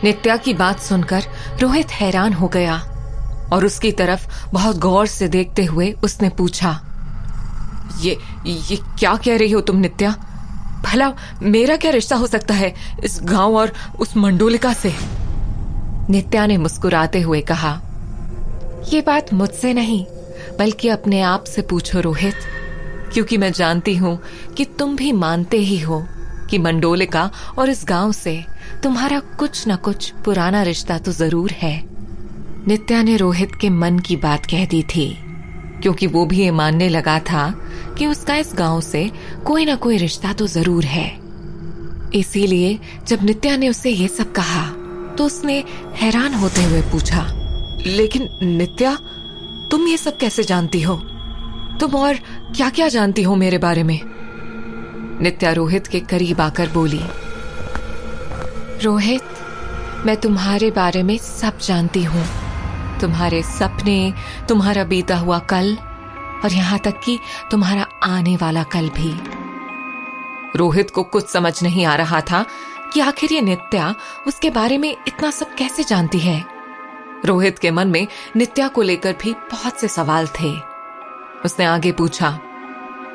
नित्या की बात सुनकर रोहित हैरान हो गया और उसकी तरफ बहुत गौर से देखते हुए उसने पूछा, ये क्या कह रही हो तुम नित्या? भला मेरा क्या रिश्ता हो सकता है इस गांव और उस मंडोलिका से? नित्या ने मुस्कुराते हुए कहा, ये बात मुझसे नहीं बल्कि अपने आप से पूछो रोहित, क्योंकि मैं जानती हूं कि तुम भी मानते ही हो कि मंडोलिका और इस गांव से तुम्हारा कुछ न कुछ पुराना रिश्ता तो जरूर है। नित्या ने रोहित के मन की बात कह दी थी, क्योंकि वो भी ये मानने लगा था कि उसका इस गांव से कोई ना कोई रिश्ता तो जरूर है। इसीलिए जब नित्या ने उससे ये सब कहा तो उसने हैरान होते हुए पूछा, लेकिन नित्या, तुम ये सब कैसे जानती हो? तुम और क्या क्या जानती हो मेरे बारे में? नित्या रोहित के करीब आकर बोली, रोहित, मैं तुम्हारे बारे में सब जानती हूँ। तुम्हारे सपने, तुम्हारा बीता हुआ कल और यहाँ तक कि तुम्हारा आने वाला कल भी। रोहित को कुछ समझ नहीं आ रहा था कि आखिर ये नित्या उसके बारे में इतना सब कैसे जानती है। रोहित के मन में नित्या को लेकर भी बहुत से सवाल थे। उसने आगे पूछा,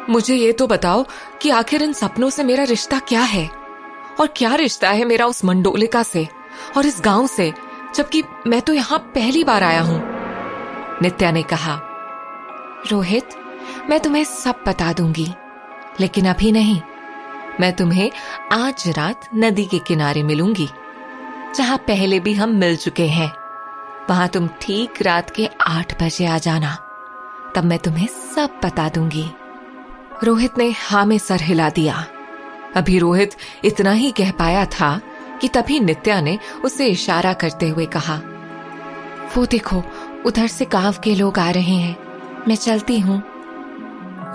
मुझे ये तो बताओ कि आखिर इन सपनों से मेरा रिश्ता क्या है और क्या रिश्ता है मेरा उस मंडोलिका से और इस गांव से, जबकि मैं तो यहां पहली बार आया हूं। नित्या ने कहा, रोहित, मैं तुम्हें सब बता दूंगी, लेकिन अभी नहीं। मैं तुम्हें आज रात नदी के किनारे मिलूंगी, जहां पहले भी हम मिल चुके हैं। वहां तुम ठीक रात के 8 बजे आ जाना, तब मैं तुम्हें सब बता दूंगी। रोहित ने हाँ में सर हिला दिया। अभी रोहित इतना ही कह पाया था कि तभी नित्या ने उसे इशारा करते हुए कहा, वो देखो, उधर से गांव के लोग आ रहे हैं, मैं चलती हूँ।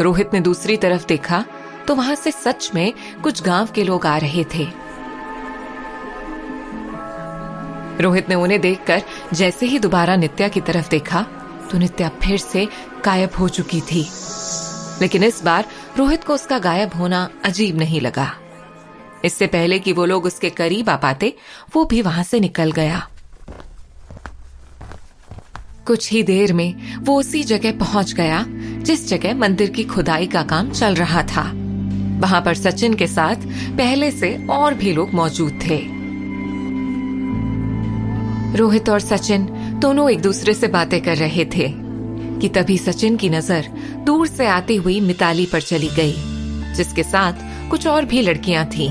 रोहित ने दूसरी तरफ देखा तो वहां से सच में कुछ गांव के लोग आ रहे थे। रोहित ने उन्हें देखकर जैसे ही दोबारा नित्या की तरफ देखा तो नित्या फिर से गायब हो चुकी थी। लेकिन इस बार रोहित को उसका गायब होना अजीब नहीं लगा। इससे पहले कि वो लोग उसके करीब आ पाते, वो भी वहां से निकल गया। कुछ ही देर में वो उसी जगह पहुंच गया जिस जगह मंदिर की खुदाई का काम चल रहा था। वहां पर सचिन के साथ पहले से और भी लोग मौजूद थे। रोहित और सचिन दोनों एक दूसरे से बातें कर रहे थे कि तभी सचिन की नजर दूर से आती हुई मिताली पर चली गई, जिसके साथ कुछ और भी लड़कियां थीं।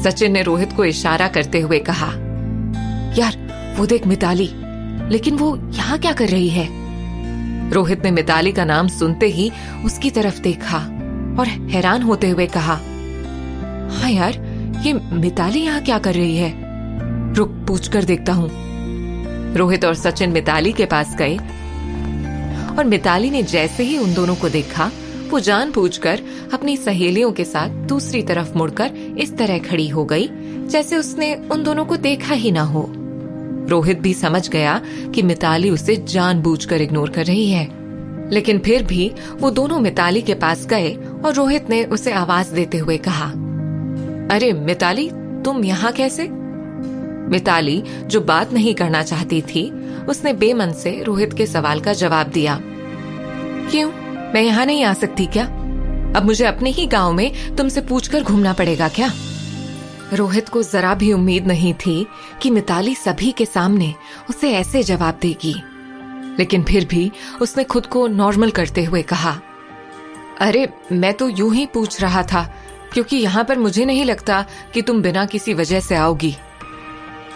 सचिन ने रोहित को इशारा करते हुए कहा, यार, वो देख मिताली, लेकिन वो यहाँ क्या कर रही है? रोहित ने मिताली का नाम सुनते ही उसकी तरफ देखा और हैरान होते हुए कहा, हाँ यार, ये मिताली यहाँ क्या कर रही है? रुक, पूछकर देखता हूँ। रोहित और सचिन मिताली के पास गए और मिताली ने जैसे ही उन दोनों को देखा, वो जानबूझकर अपनी सहेलियों के साथ दूसरी तरफ मुड़कर इस तरह खड़ी हो गई जैसे उसने उन दोनों को देखा ही ना हो। रोहित भी समझ गया कि मिताली उसे जानबूझकर इग्नोर कर रही है, लेकिन फिर भी वो दोनों मिताली के पास गए और रोहित ने उसे आवाज देते हुए कहा, अरे मिताली, तुम यहाँ कैसे? मिताली, जो बात नहीं करना चाहती थी, उसने बेमन से रोहित के सवाल का जवाब दिया, क्यों, मैं यहाँ नहीं आ सकती क्या? अब मुझे अपने ही गांव में तुमसे पूछकर घूमना पड़ेगा क्या? रोहित को जरा भी उम्मीद नहीं थी कि मिताली सभी के सामने उसे ऐसे जवाब देगी, लेकिन फिर भी उसने खुद को नॉर्मल करते हुए कहा, अरे मैं तो यूं ही पूछ रहा था, क्योंकि यहाँ पर मुझे नहीं लगता कि तुम बिना किसी वजह से आओगी।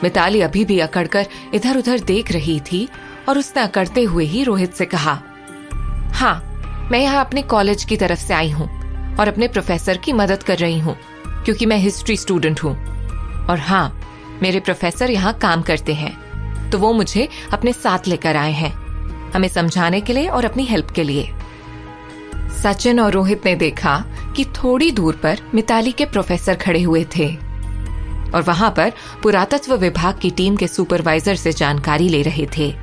मिताली अभी भी अकड़कर इधर उधर देख रही थी और उसने अकड़ते हुए ही रोहित से कहा, हाँ, मैं यहाँ अपने कॉलेज की तरफ से आई हूँ और अपने प्रोफेसर की मदद कर रही हूँ, क्योंकि मैं हिस्ट्री स्टूडेंट हूँ। और हाँ, मेरे प्रोफेसर यहाँ काम करते हैं, तो वो मुझे अपने साथ लेकर आए हैं, हमें समझाने के लिए और अपनी हेल्प के लिए। सचिन और रोहित ने देखा कि थोड़ी दूर पर मिताली के प्रोफेसर खड़े हुए थे और वहां पर पुरातत्व विभाग की टीम के सुपरवाइजर से जानकारी ले रहे थे।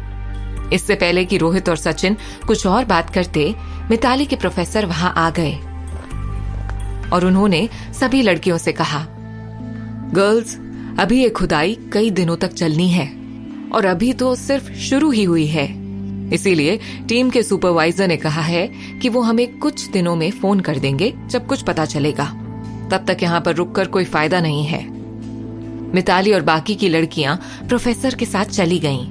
इससे पहले कि रोहित और सचिन कुछ और बात करते, मिताली के प्रोफेसर वहां आ गए और उन्होंने सभी लड़कियों से कहा, गर्ल्स, अभी ये खुदाई कई दिनों तक चलनी है और अभी तो सिर्फ शुरू ही हुई है। इसीलिए टीम के सुपरवाइजर ने कहा है कि वो हमें कुछ दिनों में फोन कर देंगे जब कुछ पता चलेगा। तब तक यहाँ पर रुककर कोई फायदा नहीं है। मिताली और बाकी की लड़कियां प्रोफेसर के साथ चली गईं।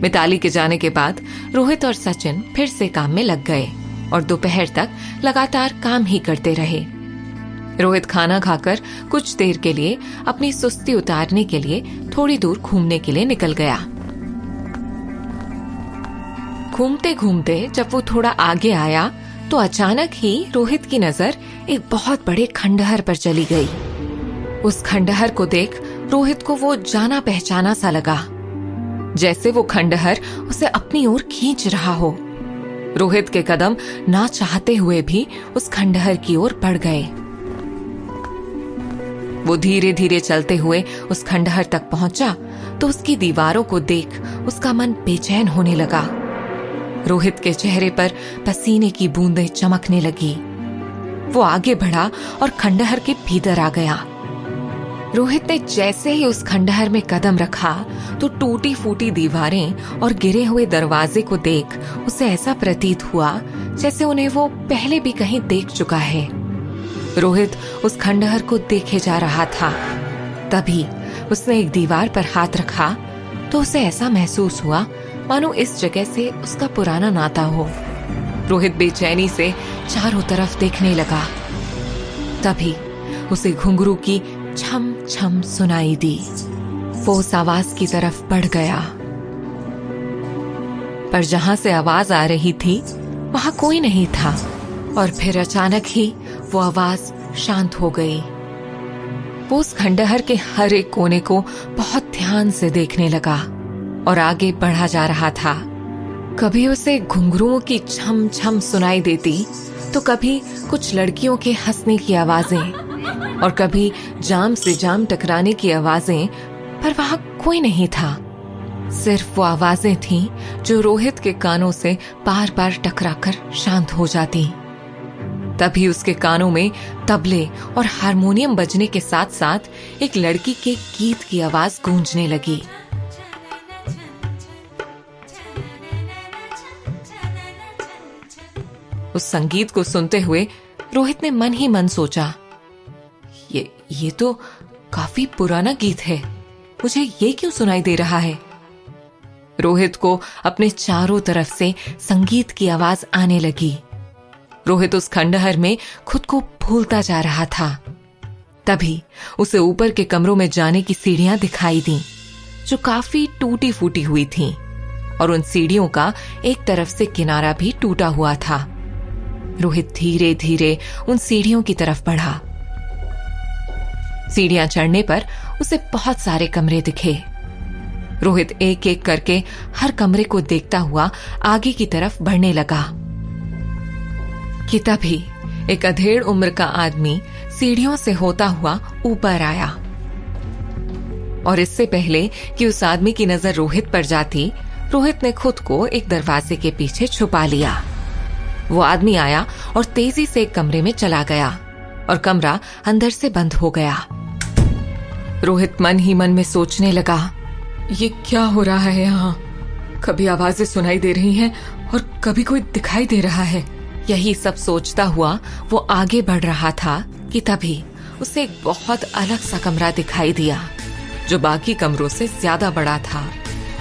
मिताली के जाने के बाद रोहित और सचिन फिर से काम में लग गए और दोपहर तक लगातार काम ही करते रहे। रोहित खाना खाकर कुछ देर के लिए अपनी सुस्ती उतारने के लिए थोड़ी दूर घूमने के लिए निकल गया। घूमते घूमते जब वो थोड़ा आगे आया तो अचानक ही रोहित की नजर एक बहुत बड़े खंडहर पर चली गई। उस खंडहर को देख रोहित को वो जाना पहचाना सा लगा, जैसे वो खंडहर उसे अपनी ओर खींच रहा हो। रोहित के कदम ना चाहते हुए भी उस खंडहर की ओर बढ़ गए। वो धीरे धीरे चलते हुए उस खंडहर तक पहुंचा तो उसकी दीवारों को देख उसका मन बेचैन होने लगा। रोहित के चेहरे पर पसीने की बूंदें चमकने लगी। वो आगे बढ़ा और खंडहर के भीतर आ गया। रोहित ने जैसे ही उस खंडहर में कदम रखा तो टूटी फूटी दीवारें और गिरे हुए दरवाजे को देख उसे ऐसा प्रतीत हुआ जैसे उन्हें वो पहले भी कहीं देख चुका है। रोहित उस खंडहर को देखे जा रहा था। तभी उसने एक दीवार पर हाथ रखा तो उसे ऐसा महसूस हुआ मानो इस जगह से उसका पुराना नाता हो। रोहित बेचैनी से चारों तरफ देखने लगा। तभी उसे घुंघरू की छम छम सुनाई दी। वो उस आवाज की तरफ बढ़ गया, पर जहां से आवाज आ रही थी वहां कोई नहीं था। और फिर अचानक ही वो आवाज शांत हो गई। वो उस खंडहर के हर एक कोने को बहुत ध्यान से देखने लगा और आगे बढ़ा जा रहा था। कभी उसे घुंघरुओं की छम छम सुनाई देती तो कभी कुछ लड़कियों के हंसने की आवाजें और कभी जाम से जाम टकराने की आवाजें, पर वहां कोई नहीं था। सिर्फ वो आवाजें थीं जो रोहित के कानों से बार बार टकराकर शांत हो जाती। तभी उसके कानों में तबले और हारमोनियम बजने के साथ साथ एक लड़की के गीत की आवाज गूंजने लगी। उस संगीत को सुनते हुए रोहित ने मन ही मन सोचा, ये तो काफी पुराना गीत है, मुझे ये क्यों सुनाई दे रहा है। रोहित को अपने चारों तरफ से संगीत की आवाज आने लगी। रोहित उस खंडहर में खुद को भूलता जा रहा था। तभी उसे ऊपर के कमरों में जाने की सीढ़ियां दिखाई दी जो काफी टूटी फूटी हुई थीं, और उन सीढ़ियों का एक तरफ से किनारा भी टूटा हुआ था। रोहित धीरे धीरे उन सीढ़ियों की तरफ बढ़ा। सीढ़ियां चढ़ने पर उसे बहुत सारे कमरे दिखे। रोहित एक एक करके हर कमरे को देखता हुआ आगे की तरफ बढ़ने लगा कि तभी एक अधेड़ उम्र का आदमी सीढ़ियों से होता हुआ ऊपर आया। और इससे पहले कि उस आदमी की नजर रोहित पर जाती, रोहित ने खुद को एक दरवाजे के पीछे छुपा लिया। वो आदमी आया और तेजी से एक कमरे में चला गया और कमरा अंदर से बंद हो गया। रोहित मन ही मन में सोचने लगा, ये क्या हो रहा है यहाँ? कभी आवाजें सुनाई दे रही हैं और कभी कोई दिखाई दे रहा है। यही सब सोचता हुआ वो आगे बढ़ रहा था कि तभी उसे एक बहुत अलग सा कमरा दिखाई दिया जो बाकी कमरों से ज्यादा बड़ा था।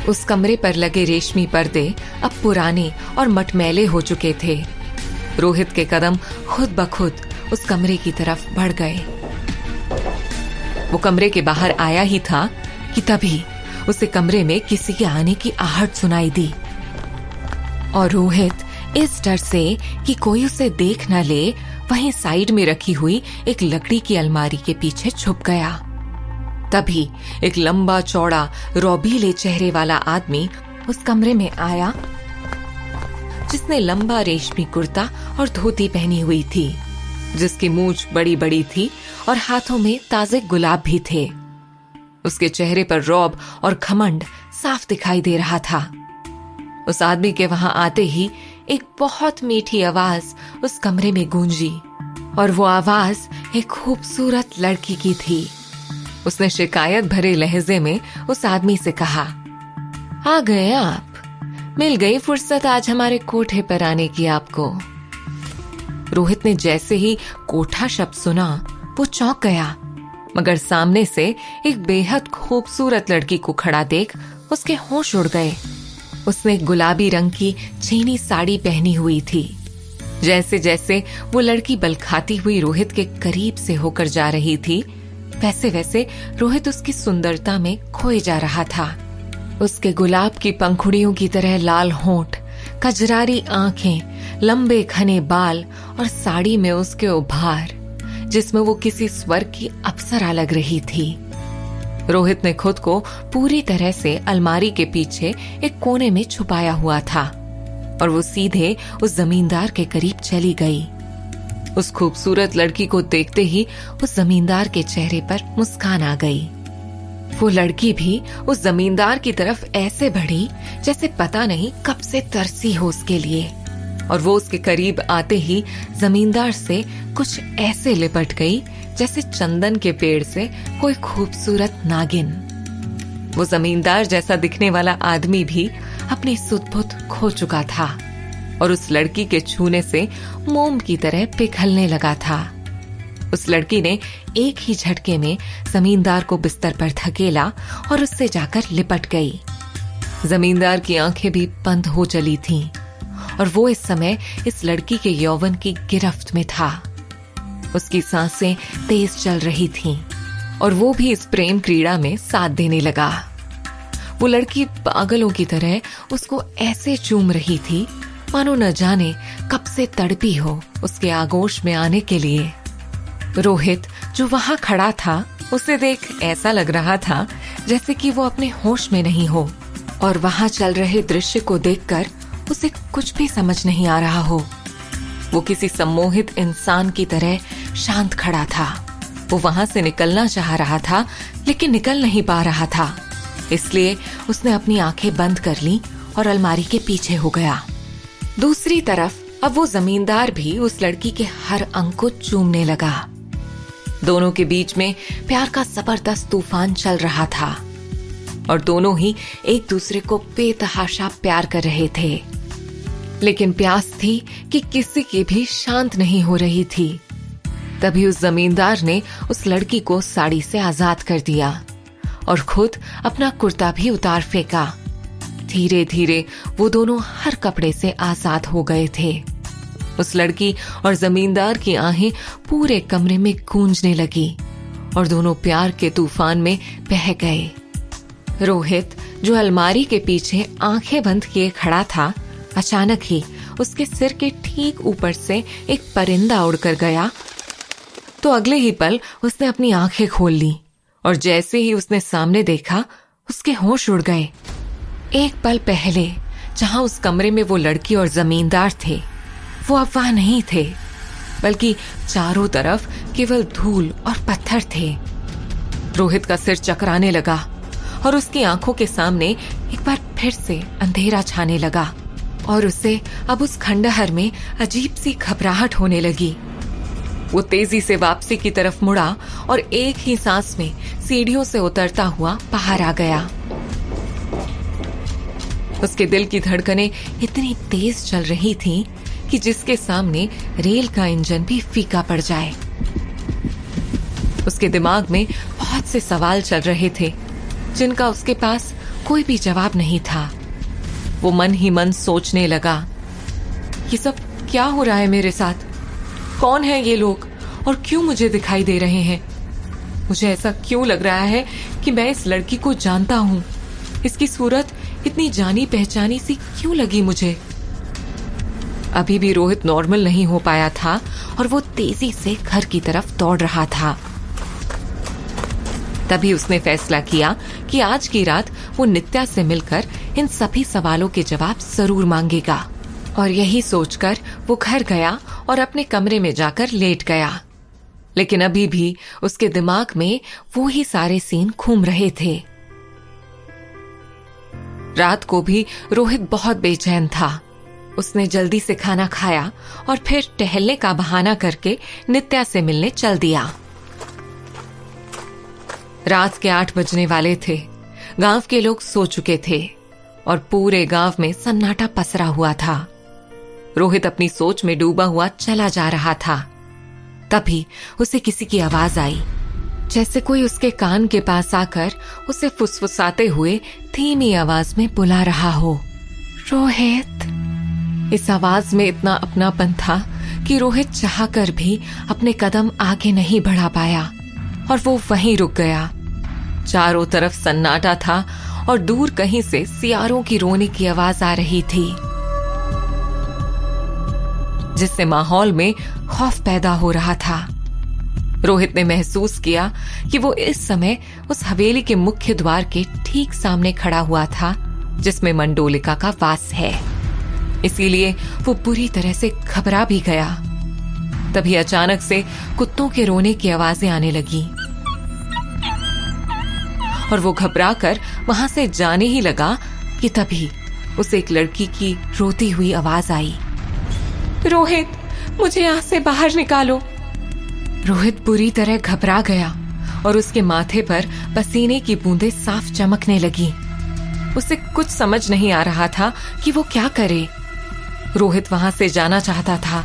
उस कमरे पर लगे रेशमी पर्दे अब पुराने और मटमैले हो चुके थे। रोहित के कदम खुद ब खुद उस कमरे की तरफ बढ़ गए। वो कमरे के बाहर आया ही था कि तभी उसे कमरे में किसी के आने की आहट सुनाई दी, और रोहित इस डर से कि कोई उसे देख न ले वहीं साइड में रखी हुई एक लकड़ी की अलमारी के पीछे छुप गया। तभी एक लंबा चौड़ा रौबीले चेहरे वाला आदमी उस कमरे में आया जिसने लंबा रेशमी कुर्ता और धोती पहनी हुई थी, जिसकी मूंछ बड़ी बड़ी थी और हाथों में ताजे गुलाब भी थे। उसके चेहरे पर रौब और घमंड साफ दिखाई दे रहा था। उस आदमी के वहां आते ही एक बहुत मीठी आवाज उस कमरे में गूंजी, और वो आवाज एक खूबसूरत लड़की की थी। उसने शिकायत भरे लहजे में उस आदमी से कहा, आ गए आप, मिल गई फुर्सत आज हमारे कोठे पर आने की आपको। रोहित ने जैसे ही कोठा शब्द सुना वो चौंक गया, मगर सामने से एक बेहद खूबसूरत लड़की को खड़ा देख उसके होश उड़ गए। उसने गुलाबी रंग की चीनी साड़ी पहनी हुई थी। जैसे जैसे वो लड़की बल खाती हुई रोहित के करीब से होकर जा रही थी, वैसे वैसे रोहित उसकी सुंदरता में खोए जा रहा था। उसके गुलाब की पंखुड़ियों की तरह लाल होंठ, कजरारी आंखें, लंबे घने बाल और साड़ी में उसके उभार, जिसमें वो किसी स्वर्ग की अप्सरा लग रही थी। रोहित ने खुद को पूरी तरह से अलमारी के पीछे एक कोने में छुपाया हुआ था और वो सीधे उस जमींदार के करीब चली गई। उस खूबसूरत लड़की को देखते ही उस जमींदार के चेहरे पर मुस्कान आ गई। वो लड़की भी उस जमींदार की तरफ ऐसे बढ़ी जैसे पता नहीं कब से तरसी हो उसके लिए, और वो उसके करीब आते ही जमींदार से कुछ ऐसे लिपट गई जैसे चंदन के पेड़ से कोई खूबसूरत नागिन। वो जमींदार जैसा दिखने वाला आदमी भी अपनी सुध-बुध खो चुका था और उस लड़की के छूने से मोम की तरह पिघलने लगा था। उस लड़की ने एक ही झटके में जमींदार को बिस्तर पर धकेला और उससे जाकर लिपट गई। जमींदार की आंखें भी बंद हो चली थीं और वो इस समय इस लड़की के यौवन की गिरफ्त में था। उसकी सांसें तेज चल रही थीं और वो भी इस प्रेम क्रीड़ा में साथ देने लगा। वो लड़की पागलों की तरह उसको ऐसे चूम रही थी मानो न जाने कब से तड़पी हो उसके आगोश में आने के लिए। रोहित जो वहां खड़ा था, उसे देख ऐसा लग रहा था जैसे कि वो अपने होश में नहीं हो और वहां चल रहे दृश्य को देखकर उसे कुछ भी समझ नहीं आ रहा हो। वो किसी सम्मोहित इंसान की तरह शांत खड़ा था। वो वहां से निकलना चाह रहा था लेकिन निकल नहीं पा रहा था, इसलिए उसने अपनी आंखें बंद कर ली और अलमारी के पीछे हो गया। दूसरी तरफ अब वो जमींदार भी उस लड़की के हर अंग को चूमने लगा। दोनों के बीच में प्यार का जबरदस्त तूफान चल रहा था और दोनों ही एक दूसरे को बेतहाशा प्यार कर रहे थे, लेकिन प्यास थी कि किसी की भी शांत नहीं हो रही थी। तभी उस जमींदार ने उस लड़की को साड़ी से आजाद कर दिया और खुद अपना कुर्ता भी उतार फेंका। धीरे धीरे वो दोनों हर कपड़े से आजाद हो गए थे। उस लड़की और जमींदार की आहें पूरे कमरे में गूंजने लगी और दोनों प्यार के तूफान में बह गए। रोहित जो अलमारी के पीछे आंखें बंद किए खड़ा था, अचानक ही उसके सिर के ठीक ऊपर से एक परिंदा उड़कर गया तो अगले ही पल उसने अपनी आंखें खोल ली और जैसे ही उसने सामने देखा उसके होश उड़ गए। एक पल पहले जहां उस कमरे में वो लड़की और जमींदार थे, वो अब वहां नहीं थे, बल्कि चारों तरफ केवल धूल और पत्थर थे। रोहित का सिर चकराने लगा और उसकी आंखों के सामने एक बार फिर से अंधेरा छाने लगा और उसे अब उस खंडहर में अजीब सी घबराहट होने लगी। वो तेजी से वापसी की तरफ मुड़ा और एक ही सांस में सीढ़ियों से उतरता हुआ बाहर आ गया। उसके दिल की धड़कनें इतनी तेज चल रही थीं कि जिसके सामने रेल का इंजन भी फीका पड़ जाए। उसके दिमाग में बहुत से सवाल चल रहे थे जिनका उसके पास कोई भी जवाब नहीं था। वो मन ही मन सोचने लगा, ये सब क्या हो रहा है मेरे साथ? कौन है ये लोग और क्यों मुझे दिखाई दे रहे हैं? मुझे ऐसा क्यों लग रहा है कि मैं इस लड़की को जानता हूं? इसकी सूरत इतनी जानी पहचानी सी क्यों लगी मुझे? अभी भी रोहित नॉर्मल नहीं हो पाया था और वो तेजी से घर की तरफ दौड़ रहा था। तभी उसने फैसला किया कि आज की रात वो नित्या से मिलकर इन सभी सवालों के जवाब जरूर मांगेगा, और यही सोचकर वो घर गया और अपने कमरे में जाकर लेट गया। लेकिन अभी भी उसके दिमाग में वो ही सारे सीन घूम रहे थे। रात को भी रोहित बहुत बेचैन था। उसने जल्दी से खाना खाया और फिर टहलने का बहाना करके नित्या से मिलने चल दिया। रात के 8 बजने वाले थे। गांव के लोग सो चुके थे और पूरे गांव में सन्नाटा पसरा हुआ था। रोहित अपनी सोच में डूबा हुआ चला जा रहा था। तभी उसे किसी की आवाज आई, जैसे कोई उसके कान के पास आकर उसे फुसफुसाते हुए धीमी आवाज में बुला रहा हो, रोहित। इस आवाज में इतना अपनापन था कि रोहित चाहकर भी अपने कदम आगे नहीं बढ़ा पाया और वो वहीं रुक गया। चारों तरफ सन्नाटा था और दूर कहीं से सियारों की रोने की आवाज आ रही थी, जिससे माहौल में खौफ पैदा हो रहा था। रोहित ने महसूस किया कि वो इस समय उस हवेली के मुख्य द्वार के ठीक सामने खड़ा हुआ था, जिसमें मंडोलिका का वास है। इसीलिए वो बुरी तरह से घबरा भी गया। तभी अचानक से कुत्तों के रोने की आवाजें आने लगी और वो घबराकर वहां से जाने ही लगा कि तभी उसे एक लड़की की रोती हुई आवाज आई, रोहित, मुझे यहां से बाहर निकालो। रोहित बुरी तरह घबरा गया और उसके माथे पर पसीने की बूंदें साफ चमकने लगी। उसे कुछ समझ नहीं आ रहा था कि वो क्या करे। रोहित वहां से जाना चाहता था,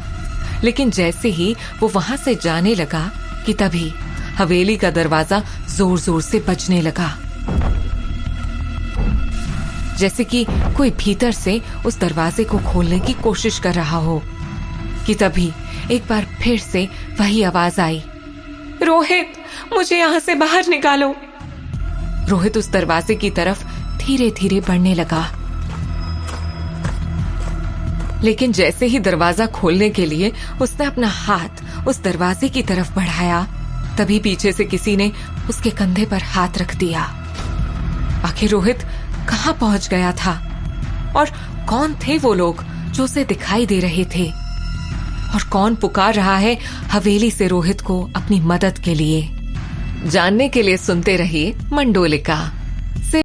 लेकिन जैसे ही वो वहां से जाने लगा कि तभी हवेली का दरवाजा जोर जोर से बजने लगा, जैसे कि कोई भीतर से उस दरवाजे को खोलने की कोशिश कर रहा हो। कि तभी एक बार फिर से वही आवाज आई, रोहित, मुझे यहां से बाहर निकालो। रोहित उस दरवाजे की तरफ धीरे धीरे बढ़ने लगा, लेकिन जैसे ही दरवाजा खोलने के लिए उसने अपना हाथ उस दरवाजे की तरफ बढ़ाया, तभी पीछे से किसी ने उसके कंधे पर हाथ रख दिया। आखिर रोहित कहां पहुंच गया था और कौन थे वो लोग जो उसे दिखाई दे रहे थे, और कौन पुकार रहा है हवेली से रोहित को अपनी मदद के लिए? जानने के लिए सुनते रहिए मंडोलिका।